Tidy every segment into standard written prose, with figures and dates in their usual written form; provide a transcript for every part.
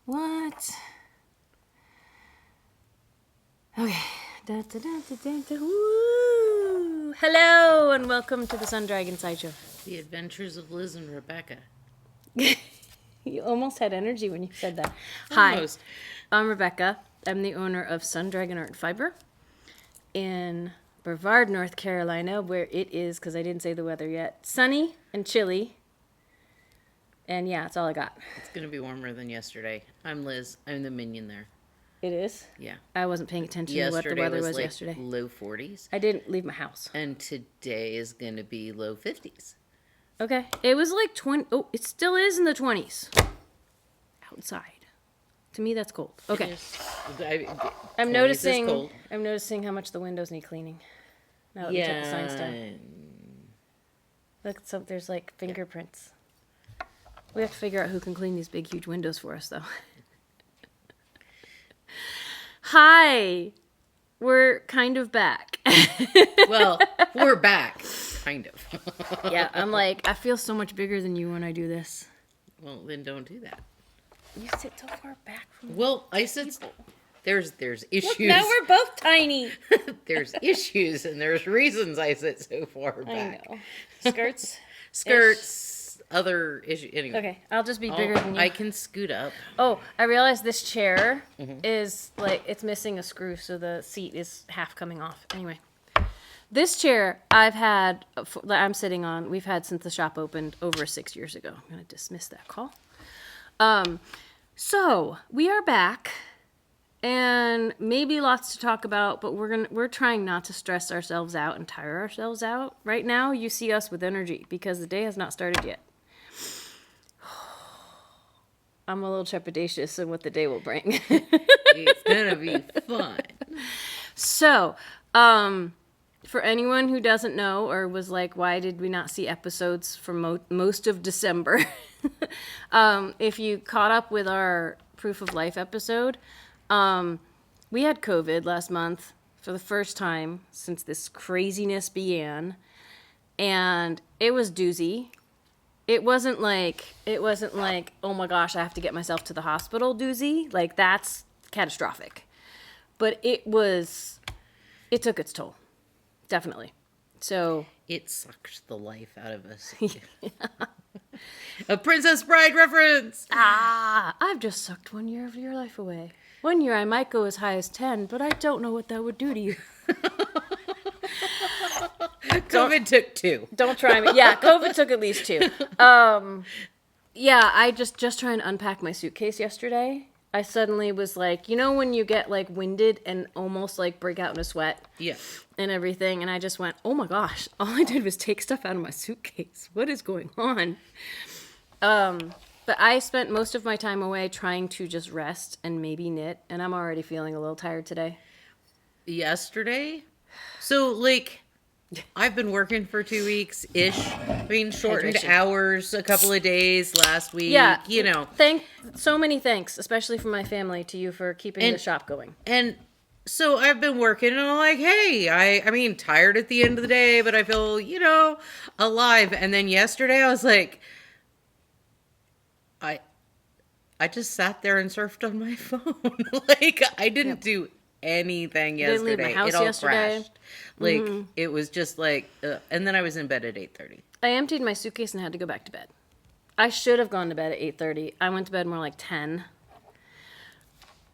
What? Okay. Da, da, da, da, da, da. Woo. Hello, and welcome to the Sun Dragon Sideshow. The Adventures of Liz and Rebecca. You almost had energy when you said that. Almost. Hi, I'm Rebecca. I'm the owner of Sun Dragon Art and Fiber in Brevard, North Carolina, where it is, because I didn't say the weather yet, sunny and chilly. And yeah, that's all I got. It's going to be warmer than yesterday. I'm Liz. I'm the minion there. It is? Yeah. I wasn't paying attention to what the weather was like yesterday. Low 40s. I didn't leave my house. And today is going to be low 50s. Okay. It was like 20. Oh, it still is in the 20s. Outside. To me, that's cold. Okay. I'm noticing how much the windows need cleaning. Now that we took the signs down. Look, so there's like fingerprints. We have to figure out who can clean these big, huge windows for us, though. Hi. We're kind of back. Well, we're back. Kind of. Yeah, I'm like, I feel so much bigger than you when I do this. Well, then don't do that. You sit so far back from Well, I said there's issues. Look, now we're both tiny. There's issues and there's reasons I sit so far back. I know. Skirts? Skirts, other issues. Anyway. Okay, I'll just be bigger than you. I can scoot up. Oh, I realized this chair is like, it's missing a screw, so the seat is half coming off. Anyway, this chair I'm sitting on, we've had since the shop opened over 6 years ago. I'm going to dismiss that call. So we are back, and maybe lots to talk about, but we're trying not to stress ourselves out and tire ourselves out. Right now, you see us with energy because the day has not started yet. I'm a little trepidatious in what the day will bring. It's gonna be fun. So, for anyone who doesn't know or was like, why did we not see episodes for most of December? If you caught up with our Proof of Life episode, we had COVID last month for the first time since this craziness began. And it was doozy. It wasn't like, oh my gosh, I have to get myself to the hospital doozy. Like, that's catastrophic. But it took its toll. Definitely. So. It sucked the life out of us. Yeah. A Princess Bride reference! I've just sucked 1 year of your life away. 1 year I might go as high as 10, but I don't know what that would do to you. COVID took 2. Don't try me. Yeah, COVID took at least 2. Yeah, I just trying to unpack my suitcase yesterday. I suddenly was like, you know when you get like winded and almost like break out in a sweat? Yeah. And everything. And I just went, oh my gosh, all I did was take stuff out of my suitcase. What is going on? But I spent most of my time away trying to just rest and maybe knit. And I'm already feeling a little tired today. Yesterday? So like, I've been working for 2 weeks-ish. I mean, shortened hours, a couple of days last week. Yeah. You know. So many thanks, especially from my family, to you for keeping the shop going. And so I've been working and I'm like, hey, I mean, tired at the end of the day, but I feel, alive. And then yesterday I was like, I just sat there and surfed on my phone. Like, I didn't do anything yesterday. Didn't leave my house it all yesterday. crashed. Like, it was just like, and then I was in bed at 8:30. I emptied my suitcase and had to go back to bed. I should have gone to bed at 8:30. I went to bed more like 10.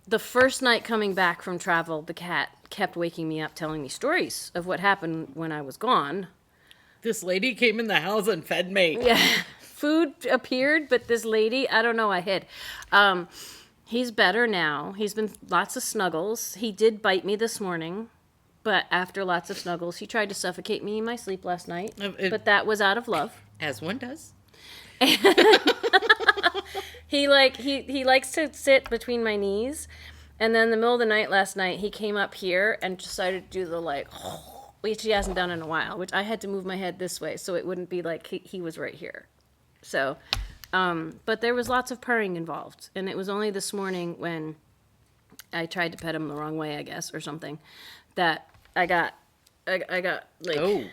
The first night coming back from travel, the cat kept waking me up telling me stories of what happened when I was gone. This lady came in the house and fed me. Yeah. Food appeared, but this lady, I don't know, I hid. He's better now. He's been lots of snuggles. He did bite me this morning, but after lots of snuggles, he tried to suffocate me in my sleep last night. But that was out of love. As one does. He likes to sit between my knees, and then in the middle of the night last night, he came up here and decided to do the which he hasn't done in a while, which I had to move my head this way so it wouldn't be like he was right here. So, but there was lots of purring involved, and it was only this morning when I tried to pet him the wrong way, I guess, or something, that I got like,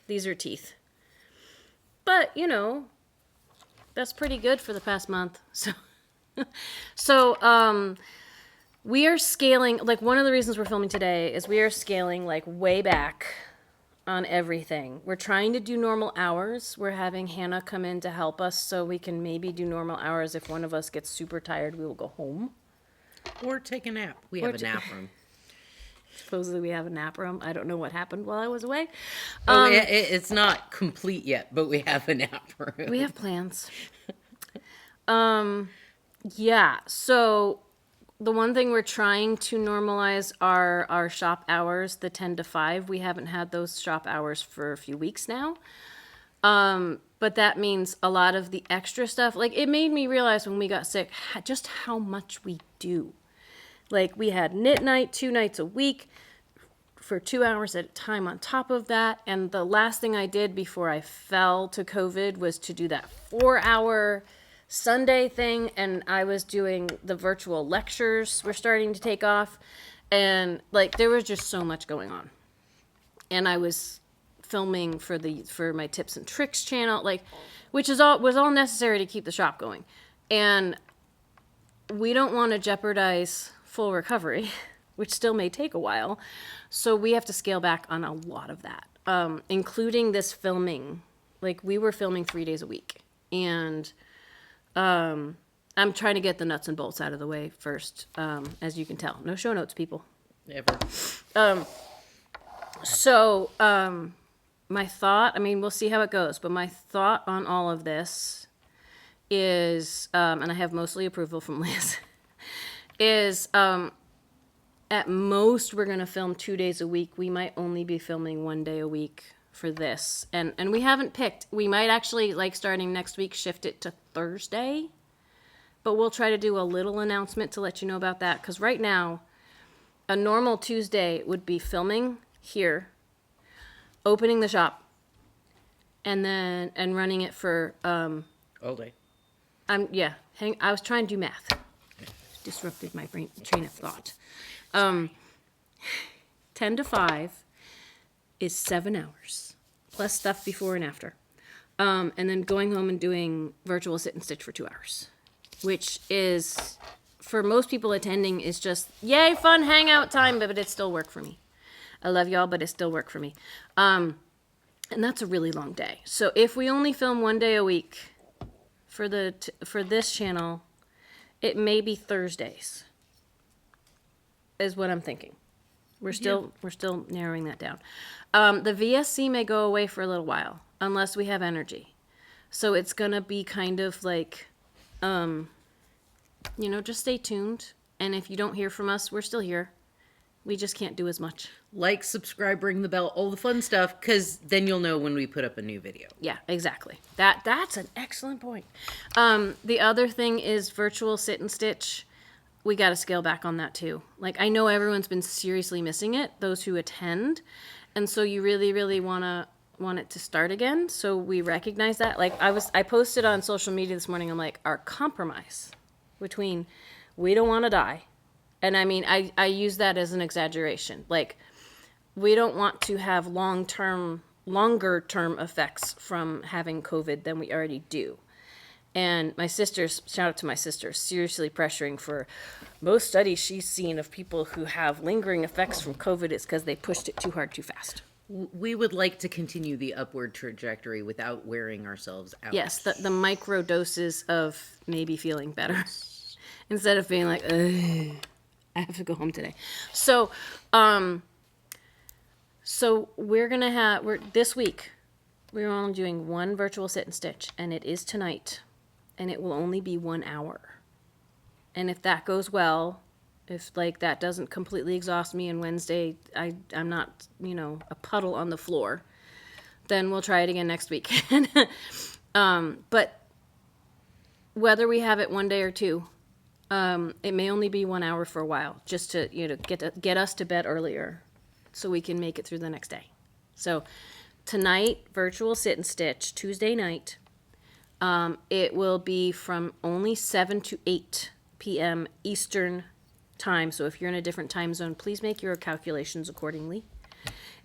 these are teeth. But, that's pretty good for the past month, so So, we are scaling, like, one of the reasons we're filming today is we are scaling, like, way back on everything. We're trying to do normal hours. We're having Hannah come in to help us so we can maybe do normal hours. If one of us gets super tired, we will go home. Or take a nap. We have a nap room. Supposedly we have a nap room. I don't know what happened while I was away. It's not complete yet, but we have a nap room. We have plans. Yeah, so the one thing we're trying to normalize are our shop hours, the 10 to 5. We haven't had those shop hours for a few weeks now. But that means a lot of the extra stuff, like, it made me realize when we got sick just how much we do. Like, we had knit night 2 nights a week for 2 hours at a time on top of that. And the last thing I did before I fell to COVID was to do that 4-hour Sunday thing. And I was doing the virtual lectures were starting to take off. And, like, there was just so much going on. And I was filming for my tips and tricks channel, like, which was all necessary to keep the shop going. And we don't want to jeopardize full recovery, which still may take a while. So we have to scale back on a lot of that, including this filming. Like, we were filming 3 days a week. And I'm trying to get the nuts and bolts out of the way first, as you can tell. No show notes, people. Never. So, my thought, I mean, we'll see how it goes, but my thought on all of this is, and I have mostly approval from Liz, is at most we're going to film 2 days a week. We might only be filming 1 day a week for this. And we haven't picked. We might actually, like, starting next week, shift it to Thursday. But we'll try to do a little announcement to let you know about that. Because right now, a normal Tuesday would be filming here, opening the shop, and running it for All day. I was trying to do math. Disrupted my train of thought. 10 to 5 is 7 hours plus stuff before and after, and then going home and doing virtual sit and stitch for 2 hours, which is, for most people attending, is just yay fun hangout time, but it still work for me. I love y'all, but it still work for me. And that's a really long day. So if we only film 1 day a week for this channel, it may be Thursdays, is what I'm thinking. We're still narrowing that down. The VSC may go away for a little while unless we have energy. So it's gonna be kind of like, just stay tuned. And if you don't hear from us, we're still here. We just can't do as much. Like, subscribe, ring the bell, all the fun stuff, because then you'll know when we put up a new video. Yeah, exactly. That's an excellent point. The other thing is virtual sit and stitch. We got to scale back on that too. Like, I know everyone's been seriously missing it, those who attend. And so you really, really want it to start again. So we recognize that. Like, I posted on social media this morning, I'm like, our compromise between we don't want to die. And I mean, I use that as an exaggeration. Like, we don't want to have longer term effects from having COVID than we already do. And my sister's, shout out to my sister, seriously pressuring for most studies she's seen of people who have lingering effects from COVID is because they pushed it too hard too fast. We would like to continue the upward trajectory without wearing ourselves out. Yes, the micro doses of maybe feeling better instead of being like, ugh, I have to go home today. So this week, we're only doing 1 virtual sit and stitch, and it is tonight, and it will only be 1 hour. And if that goes well, if, like, that doesn't completely exhaust me and Wednesday I'm not, a puddle on the floor, then we'll try it again next week. But whether we have it 1 day or 2, it may only be 1 hour for a while, just to get us to bed earlier, so we can make it through the next day. So tonight, virtual sit and stitch, Tuesday night. It will be from only 7 to 8 p.m. Eastern time. So if you're in a different time zone, please make your calculations accordingly.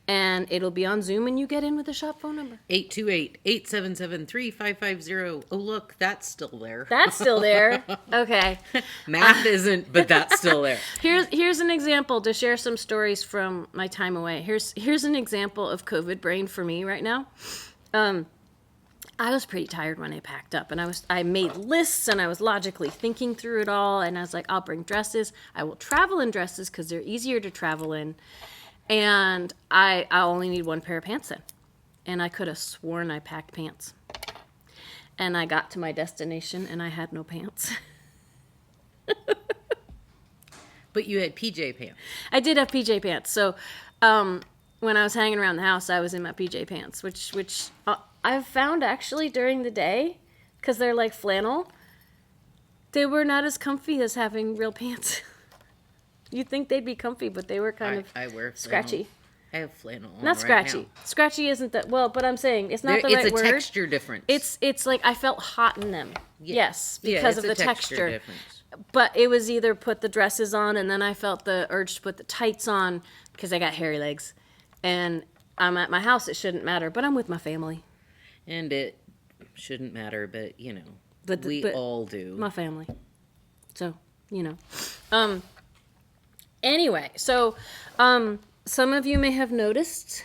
And it'll be on Zoom, and you get in with the shop phone number. 828-877-3550. Oh, look, that's still there. That's still there. Okay. Math isn't, but that's still there. Here's an example to share some stories from my time away. Here's an example of COVID brain for me right now. I was pretty tired when I packed up, and I made lists, and I was logically thinking through it all, and I was like, I'll bring dresses. I will travel in dresses because they're easier to travel in, and I only need one pair of pants then. And I could have sworn I packed pants. And I got to my destination, and I had no pants. But you had PJ pants. I did have PJ pants. So when I was hanging around the house, I was in my PJ pants, which I've found actually during the day, because they're like flannel, they were not as comfy as having real pants. You'd think they'd be comfy, but they were kind of I wear flannel. scratchy. I have flannel on Not scratchy. right now. Scratchy isn't that, well, but I'm saying it's not the right word. It's a texture difference. It's like I felt hot in them. Yeah. Yes, because of the texture. Difference. But it was either put the dresses on, and then I felt the urge to put the tights on because I got hairy legs. And I'm at my house, it shouldn't matter, but I'm with my family. And it shouldn't matter, but, you know, But we all do. My family. So, you know. Anyway, so some of you may have noticed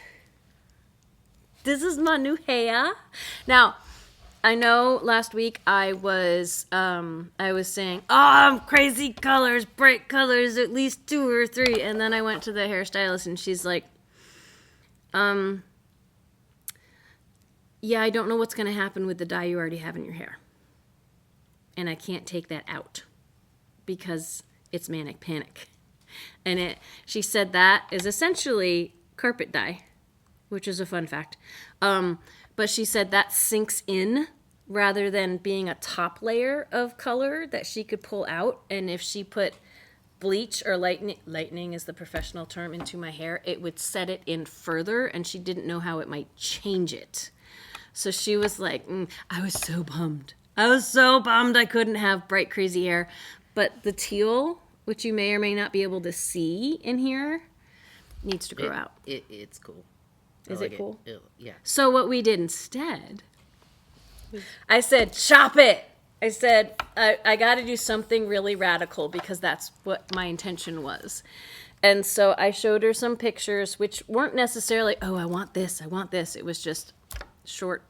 this is my new hair. Now, I know last week I was saying, crazy colors, bright colors, at least 2 or 3, and then I went to the hairstylist and she's like, yeah, I don't know what's going to happen with the dye you already have in your hair. And I can't take that out because it's manic panic. And she said that is essentially carpet dye, which is a fun fact. But she said that sinks in rather than being a top layer of color that she could pull out. And if she put bleach or lightning is the professional term, into my hair, it would set it in further, and she didn't know how it might change it. So she was like, I was so bummed. I couldn't have bright, crazy hair. But the teal, which you may or may not be able to see in here, needs to grow out. It's cool. Is it cool? Yeah. So what we did instead, I said, chop it. I said, I got to do something really radical because that's what my intention was. And so I showed her some pictures, which weren't necessarily, I want this. It was just short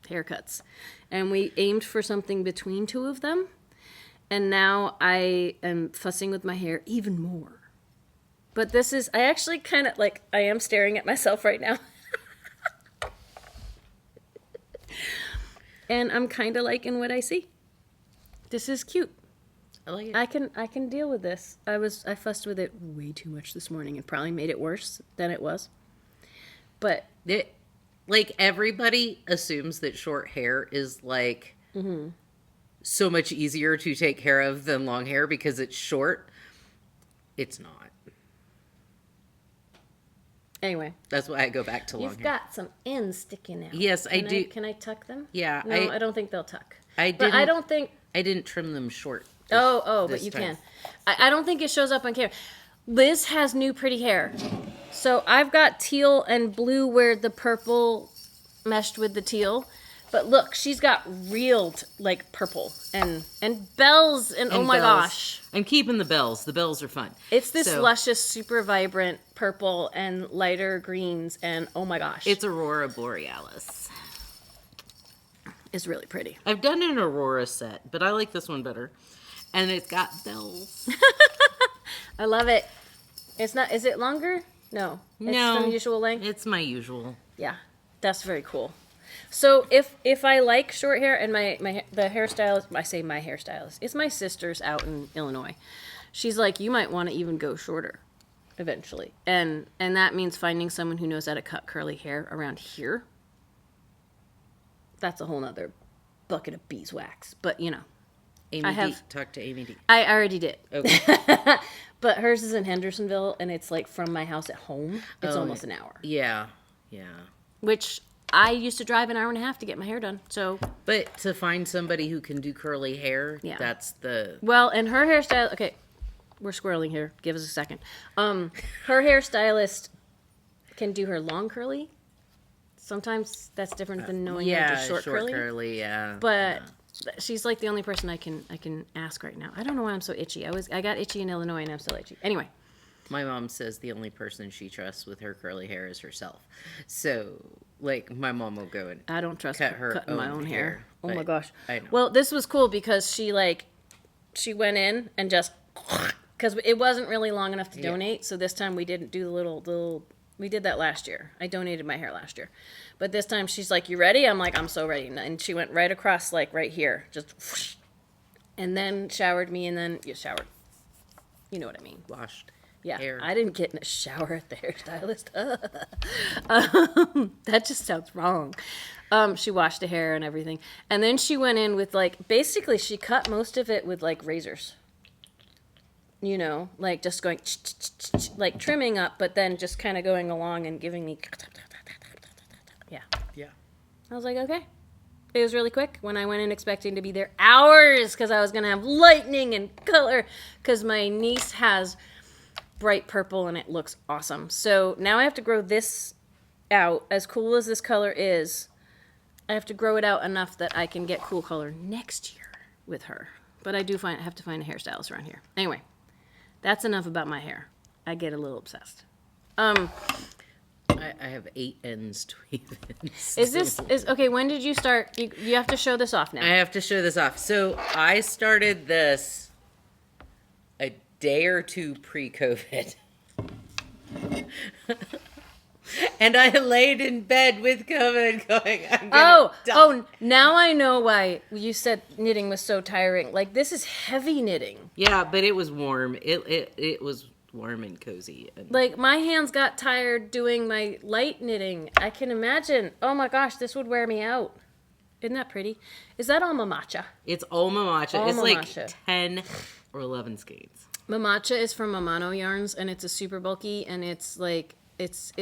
haircuts. And we aimed for something between 2 of them. And now I am fussing with my hair even more. But this is, I actually kind of like, I am staring at myself right now. And I'm kind of liking what I see. This is cute. I like it. I can deal with this. I fussed with it way too much this morning and probably made it worse than it was. But like, everybody assumes that short hair is like so much easier to take care of than long hair because it's short. It's not. Anyway. That's why I go back to long hair. You've got some ends sticking out. Yes, I do. Can I tuck them? Yeah. No, I don't think they'll tuck. I didn't trim them short. But you can. I don't think it shows up on camera. Liz has new pretty hair. So I've got teal and blue where the purple meshed with the teal. But look, she's got real like purple and bells and oh my gosh. I'm keeping the bells. The bells are fun. It's this luscious, super vibrant purple and lighter greens and oh my gosh. It's Aurora Borealis. It's really pretty. I've done an Aurora set, but I like this one better. And it's got bells. I love it. It's not, is it longer? No. It's the usual length? It's my usual. Yeah. That's very cool. So if I like short hair and the hairstylist, I say my hairstylist, it's my sister's out in Illinois. She's like, you might want to even go shorter eventually. And that means finding someone who knows how to cut curly hair around here. That's a whole nother bucket of beeswax. But, you know. Talk to Amy D. I already did. Okay. But hers is in Hendersonville, and it's like from my house at home. It's almost an hour. Yeah. Which I used to drive an hour and a half to get my hair done. So, but to find somebody who can do curly hair, that's the... Well, and her hairstyle... Okay, we're squirreling here. Give us a second. Her hairstylist can do her long curly. Sometimes that's different than knowing how to do short curly. Yeah. But she's like the only person I can ask right now. I don't know why I'm so itchy. I got itchy in Illinois and I'm still itchy. Anyway. My mom says the only person she trusts with her curly hair is herself. So, like, my mom will go and I don't trust cutting my own hair. Oh my gosh. I know. Well, this was cool because she went in and just, because it wasn't really long enough to donate. So this time we didn't do the little, we did that last year. I donated my hair last year. But this time she's like, you ready? I'm like, I'm so ready. And she went right across, like right here, just whoosh, and then showered me and then showered. You know what I mean? Washed. Yeah, hair. I didn't get in a shower at the hairstylist. That just sounds wrong. She washed the hair and everything. And then she went in with, like, basically she cut most of it with, like, razors. You know, like just going, like trimming up, but then just kind of going along and giving me, yeah. Yeah. I was like, okay. It was really quick when I went in expecting to be there hours because I was going to have lightning and color because my niece has bright purple and it looks awesome. So now I have to grow this out. As cool as this color is, I have to grow it out enough that I can get cool color next year with her. But I have to find a hairstylist around here. Anyway, that's enough about my hair. I get a little obsessed. I have 8 ends to weave in. Okay, when did you start? You have to show this off now. I have to show this off. So I started this a day or two pre-COVID. And I laid in bed with COVID going, I'm gonna die. Oh, now I know why you said knitting was so tiring. Like, this is heavy knitting. Yeah, but it was warm. It was warm and cozy. And like, my hands got tired doing my light knitting. I can imagine. Oh my gosh, this would wear me out. Isn't that pretty? Is that all mamacha? It's all mamacha. All it's mamacha. Like 10 or 11 skeins. Mamacha is from Mamano yarns, and it's a super bulky, and it's like, it's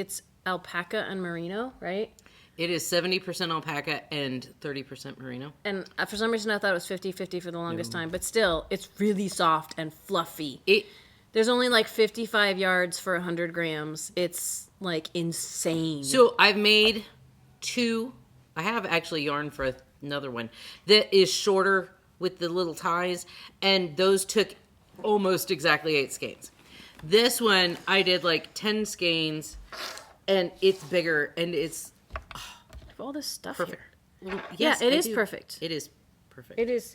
alpaca and merino, right? It is 70% alpaca and 30% merino. And for some reason I thought it was 50-50 for the longest time, but still, it's really soft and fluffy. There's only like 55 yards for 100 grams. It's like insane. So I've made 2. I have actually yarn for another one that is shorter with the little ties, and those took almost exactly 8 skeins. This one I did like 10 skeins, and it's bigger, and it's all this stuff perfect. here. Well, yes, it is perfect. It is perfect. It is.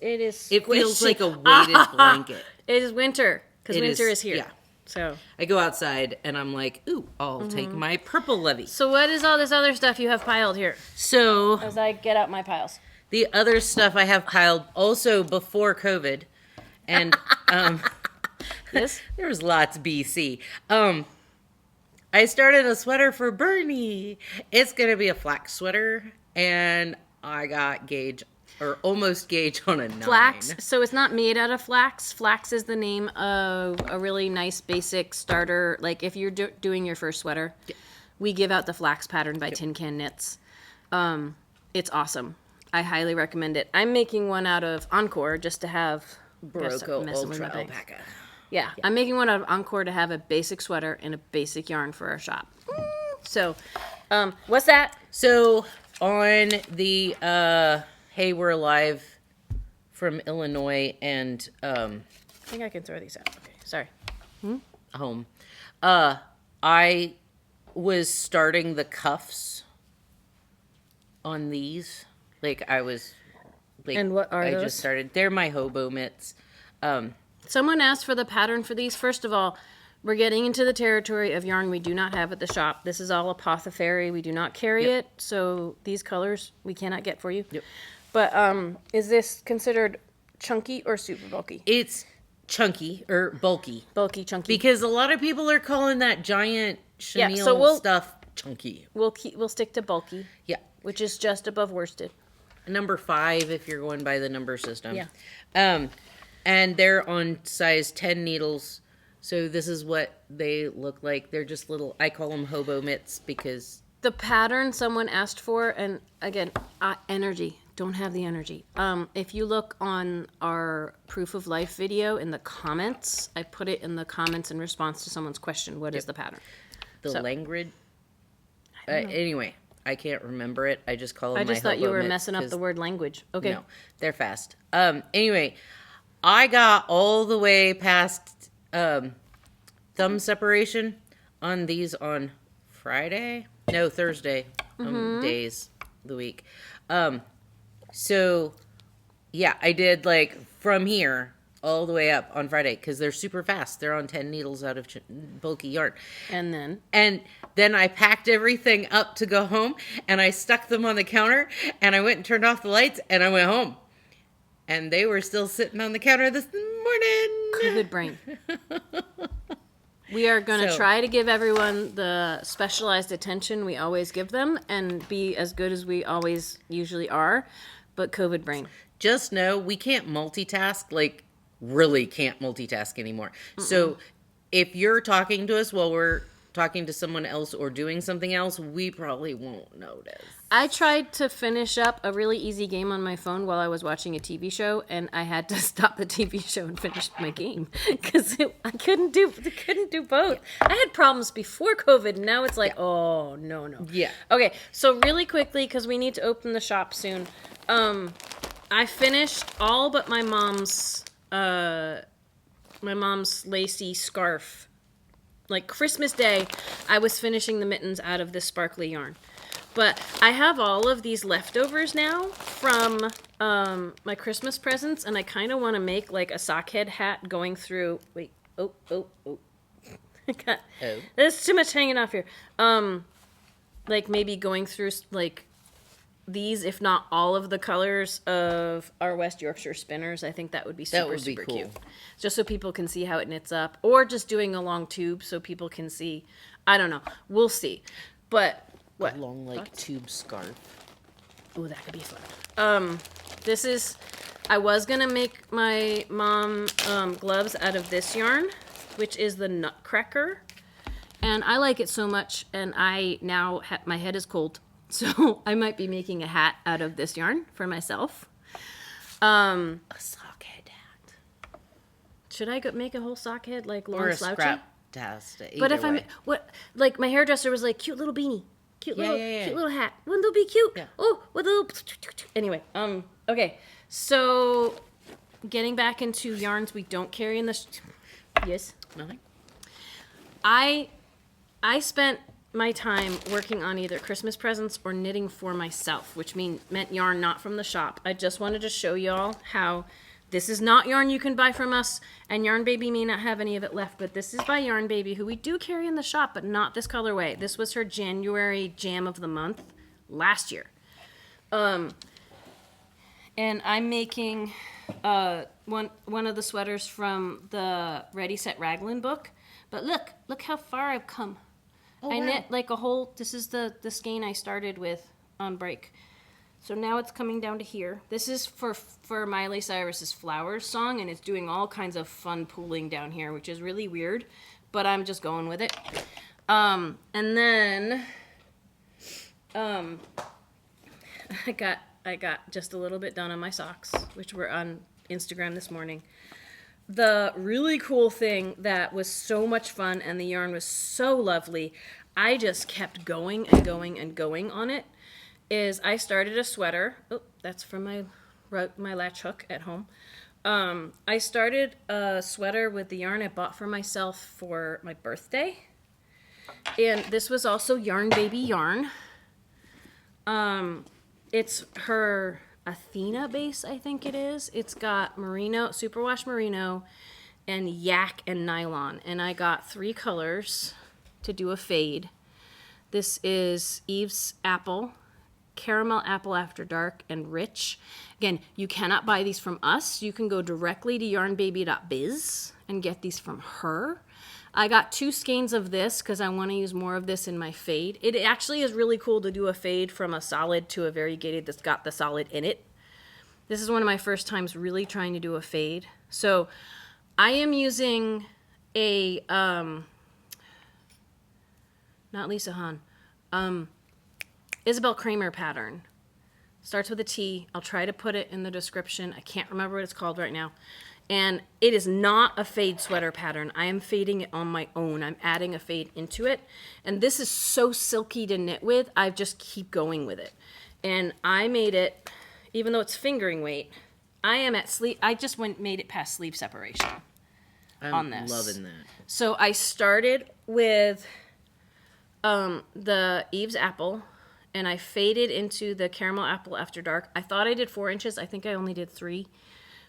It feels like a weighted blanket. It is winter because winter is here. Yeah. So I go outside and I'm like, ooh, I'll take my purple levy. So what is all this other stuff you have piled here? So as I get out my piles. The other stuff I have piled also before COVID, and yes, there was lots BC. I started a sweater for Bernie. It's gonna be a flax sweater, and I got gauge or almost gauge on a 9. Flax. So it's not made out of flax. Flax is the name of a really nice basic starter. Like if you're doing your first sweater, we give out the flax pattern by Tin Can Knits. It's awesome. I highly recommend it. I'm making one out of Encore just to have Barocco Ultra Alpaca. Yeah, I'm making one out of Encore to have a basic sweater and a basic yarn for our shop. So, what's that? So on the Hey We're Alive from Illinois and I think I can throw these out. Okay, sorry. Home. I was starting the cuffs on these. Like I was like, and what are those? I just started. They're my hobo mitts. Someone asked for the pattern for these. First of all, we're getting into the territory of yarn we do not have at the shop. This is all apothecary. We do not carry it, so these colors we cannot get for you. Yep. But is this considered chunky or super bulky? It's chunky or bulky. Bulky, chunky. Because a lot of people are calling that giant chenille stuff chunky. We'll stick to bulky. Yeah. Which is just above worsted. Number 5 if you're going by the number system. Yeah. And they're on size 10 needles. So this is what they look like. They're just little, I call them hobo mitts because... The pattern someone asked for, and again, energy. Don't have the energy. If you look on our Proof of Life video in the comments, I put it in the comments in response to someone's question, what is the pattern? The Langrid Anyway, I can't remember it. I just call them I just my thought you hobo were mitts messing up 'cause- the word language. Okay. No, they're fast. Anyway, I got all the way past thumb separation on these on Friday. No, Thursday. Days of the week. So yeah, I did like from here all the way up on Friday because they're super fast. They're on 10 needles out of bulky yarn. And then I packed everything up to go home and I stuck them on the counter and I went and turned off the lights and I went home. And they were still sitting on the counter this morning. COVID brain. We are going to So- try to give everyone the specialized attention we always give them and be as good as we always usually are. But COVID brain. Just know we can't multitask, like really can't multitask anymore. So if you're talking to us while we're talking to someone else or doing something else, we probably won't notice. I tried to finish up a really easy game on my phone while I was watching a TV show, and I had to stop the TV show and finish my game because I couldn't do both. I had problems before COVID, and now it's like, oh no. Yeah. Okay, so really quickly because we need to open the shop soon. I finished all but my mom's lacy scarf. Like Christmas Day, I was finishing the mittens out of this sparkly yarn. But I have all of these leftovers now from my Christmas presents, and I kind of want to make like a sockhead hat going through. Wait, oh. There's too much hanging off here. Like maybe going through like these, if not all of the colors of our West Yorkshire spinners. I think that would be super cool. cute. Just so people can see how it knits up, or just doing a long tube so people can see. I don't know. We'll see. But what? A long like tube scarf. Oh, that could be fun. This is. I was gonna make my mom gloves out of this yarn, which is the Nutcracker, and I like it so much. And I now my head is cold, so I might be making a hat out of this yarn for myself. A sockhead hat. Should I make a whole sock head like long Or a slouchy? scrap tasta. But if way. like my hairdresser was like, cute little beanie, cute Yeah, little, yeah, yeah. cute little hat. Wouldn't that be cute? Yeah. Oh, with a little. Anyway, okay. So, getting back into yarns we don't carry in the. Yes. Nothing. I spent my time working on either Christmas presents or knitting for myself, which meant yarn not from the shop. I just wanted to show y'all how. This is not yarn you can buy from us, and Yarn Baby may not have any of it left, but this is by Yarn Baby, who we do carry in the shop, but not this colorway. This was her January Jam of the Month last year. And I'm making one of the sweaters from the Ready Set Raglan book, but look how far I've come. I knit like a whole, this is the skein I started with on break. So now it's coming down to here. This is for Miley Cyrus's Flowers song, and it's doing all kinds of fun pooling down here, which is really weird, but I'm just going with it. And then I got just a little bit done on my socks, which were on Instagram this morning. The really cool thing that was so much fun and the yarn was so lovely, I just kept going and going and going on it, is I started a sweater. Oh, that's from my latch hook at home. I started a sweater with the yarn I bought for myself for my birthday. And this was also Yarn Baby yarn. It's her Athena base, I think it is. It's got merino, superwash merino, and yak and nylon. And I got 3 colors to do a fade. This is Eve's Apple, Caramel Apple After Dark, and Rich. Again, you cannot buy these from us. You can go directly to yarnbaby.biz and get these from her. I got 2 skeins of this because I want to use more of this in my fade. It actually is really cool to do a fade from a solid to a variegated that's got the solid in it. This is one of my first times really trying to do a fade. So I am using a, not Lisa Hahn, Isabel Kramer pattern. Starts with a T. I'll try to put it in the description. I can't remember what it's called right now. And it is not a fade sweater pattern. I am fading it on my own. I'm adding a fade into it. And this is so silky to knit with, I just keep going with it. And I made it, even though it's fingering weight, I am at sleeve. I just made it past sleeve separation on this. I'm loving that. So I started with the Eve's apple, and I faded into the caramel apple after dark. I thought I did 4 inches. I think I only did 3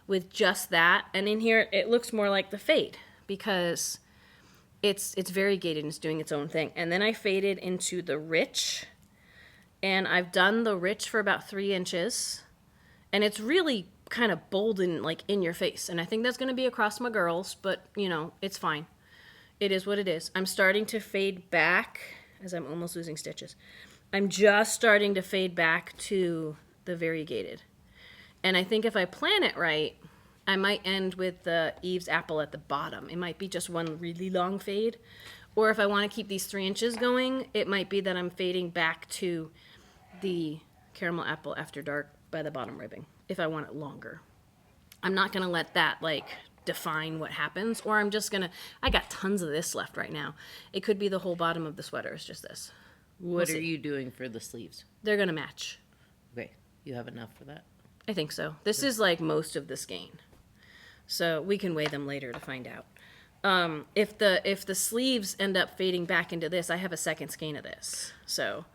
with just that. And in here, it looks more like the fade because it's variegated and it's doing its own thing. And then I faded into the rich, and I've done the rich for about 3 inches, and it's really kind of bold and like in your face. And I think that's going to be across my girls, but you know, it's fine. It is what it is. I'm starting to fade back as I'm almost losing stitches. I'm just starting to fade back to the variegated. And I think if I plan it right, I might end with the Eve's apple at the bottom. It might be just one really long fade. Or if I want to keep these 3 inches going, it might be that I'm fading back to the caramel apple after dark by the bottom ribbing, if I want it longer. I'm not going to let that like define what happens, or I'm just going to, I got tons of this left right now. It could be the whole bottom of the sweater is just this. What are you doing for the sleeves? They're going to match. Okay, you have enough for that? I think so. This is like most of the skein. So we can weigh them later to find out. If the sleeves end up fading back into this, I have a second skein of this. So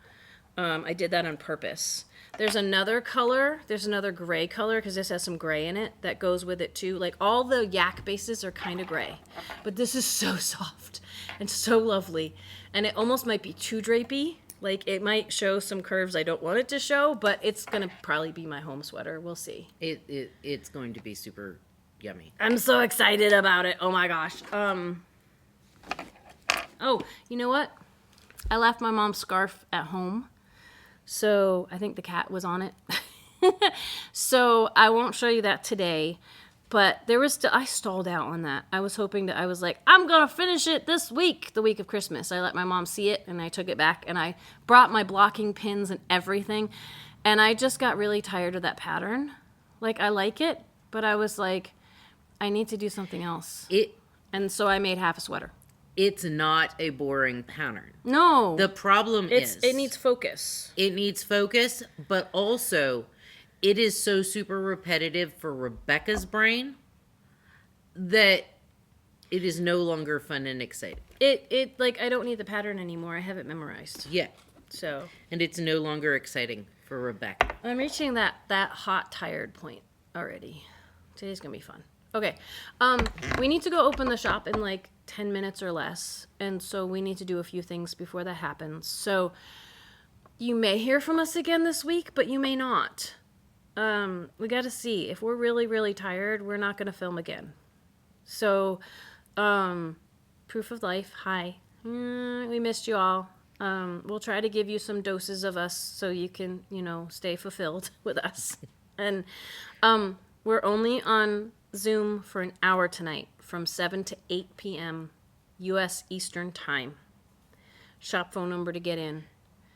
I did that on purpose. There's another color. There's another gray color because this has some gray in it that goes with it too. Like all the yak bases are kind of gray, but this is so soft and so lovely. And it almost might be too drapey. Like it might show some curves I don't want it to show, but it's going to probably be my home sweater. We'll see. It's going to be super yummy. I'm so excited about it. Oh my gosh. Oh, you know what? I left my mom's scarf at home. So I think the cat was on it. So I won't show you that today. But there was I stalled out on that. I was hoping that I was like, I'm going to finish it this week, the week of Christmas. I let my mom see it and I took it back and I brought my blocking pins and everything. And I just got really tired of that pattern. Like I like it, but I was like, I need to do something else. And so I made half a sweater. It's not a boring pattern. No. The problem is it needs focus. It needs focus, but also it is so super repetitive for Rebecca's brain that it is no longer fun and exciting. It like I don't need the pattern anymore. I have it memorized. Yeah. So. And it's no longer exciting for Rebecca. I'm reaching that hot tired point already. Today's gonna be fun. Okay. We need to go open the shop in like 10 minutes or less. And so we need to do a few things before that happens. So you may hear from us again this week, but you may not. We got to see. If we're really, really tired, we're not going to film again. So, Proof of Life, hi. We missed you all. We'll try to give you some doses of us so you can, stay fulfilled with us. And we're only on Zoom for an hour tonight from 7 to 8 p.m. U.S. Eastern Time. Shop phone number to get in.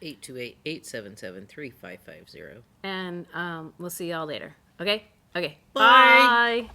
828-877-3550. And we'll see y'all later. Okay? Okay. Bye. Bye.